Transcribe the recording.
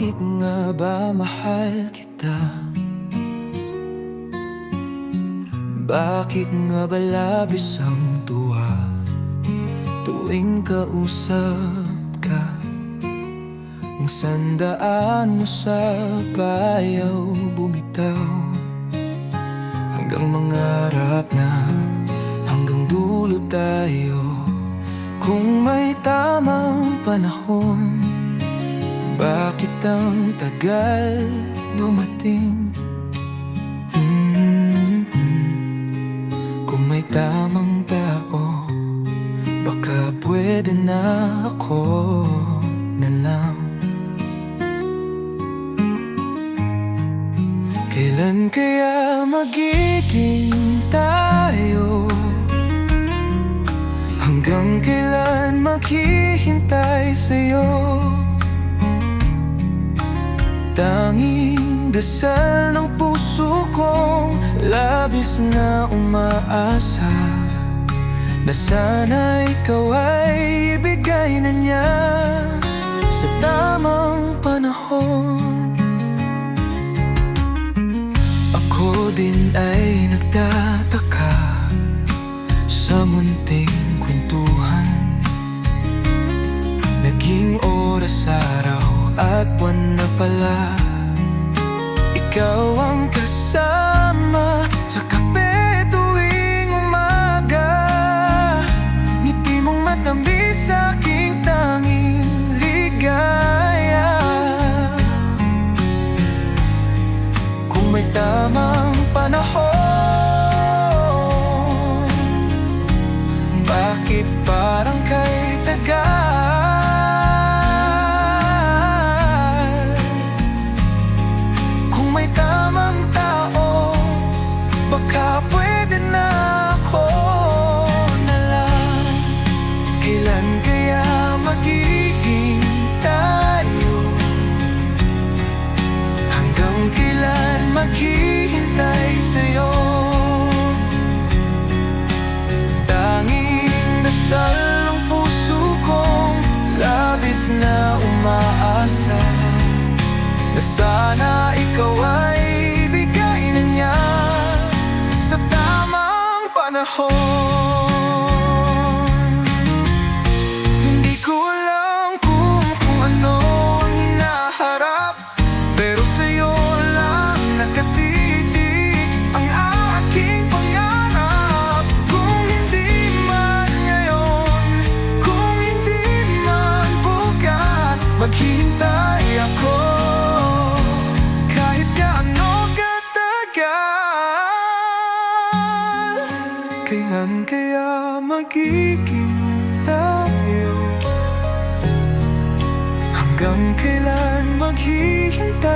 Bakit nga ba mahal kita? Bakit nga ba labis ang tuwa tuwing kausap ka? Ang sandaan mo sa bayaw bumitaw, hanggang mangarap na hanggang dulo tayo. Kung may tamang panahon, bakit ang tagal dumating? Kung may tamang tao, baka pwede na ako na lang. Kailan kaya magiging tayo? Hanggang kailan maghihintay sa'yo? Tanging dasal ng puso kong labis na umaasa na sana ikaw ay ibigay na niya sa tamang panahon. Ako din ay nagtataka sa munting kwentuhan, naging oras, araw at buwan na pala. Ikaw ang kasama sa kape tuwing umaga, ngiti mong matamis sa aking tanging ligaya. Kung may tamang panahon, bakit parang kay tagal? Baka pwede na ako na lang. Kailan kaya magiging tayo? Hanggang kailan maghihintay sa'yo? Tanging dasal ng puso kong labis na umaasa na sana ikaw ay ibigay na niya sa tamang panahon. Hindi ko alam kung ano ang hinaharap, pero sa'yo lang nakatitig ang aking pangarap. Kung hindi man ngayon, kung hindi man bukas, maghihintay ako kahit gaano katagal. Kailan kaya magiging tayo? Hanggang kailan maghihintay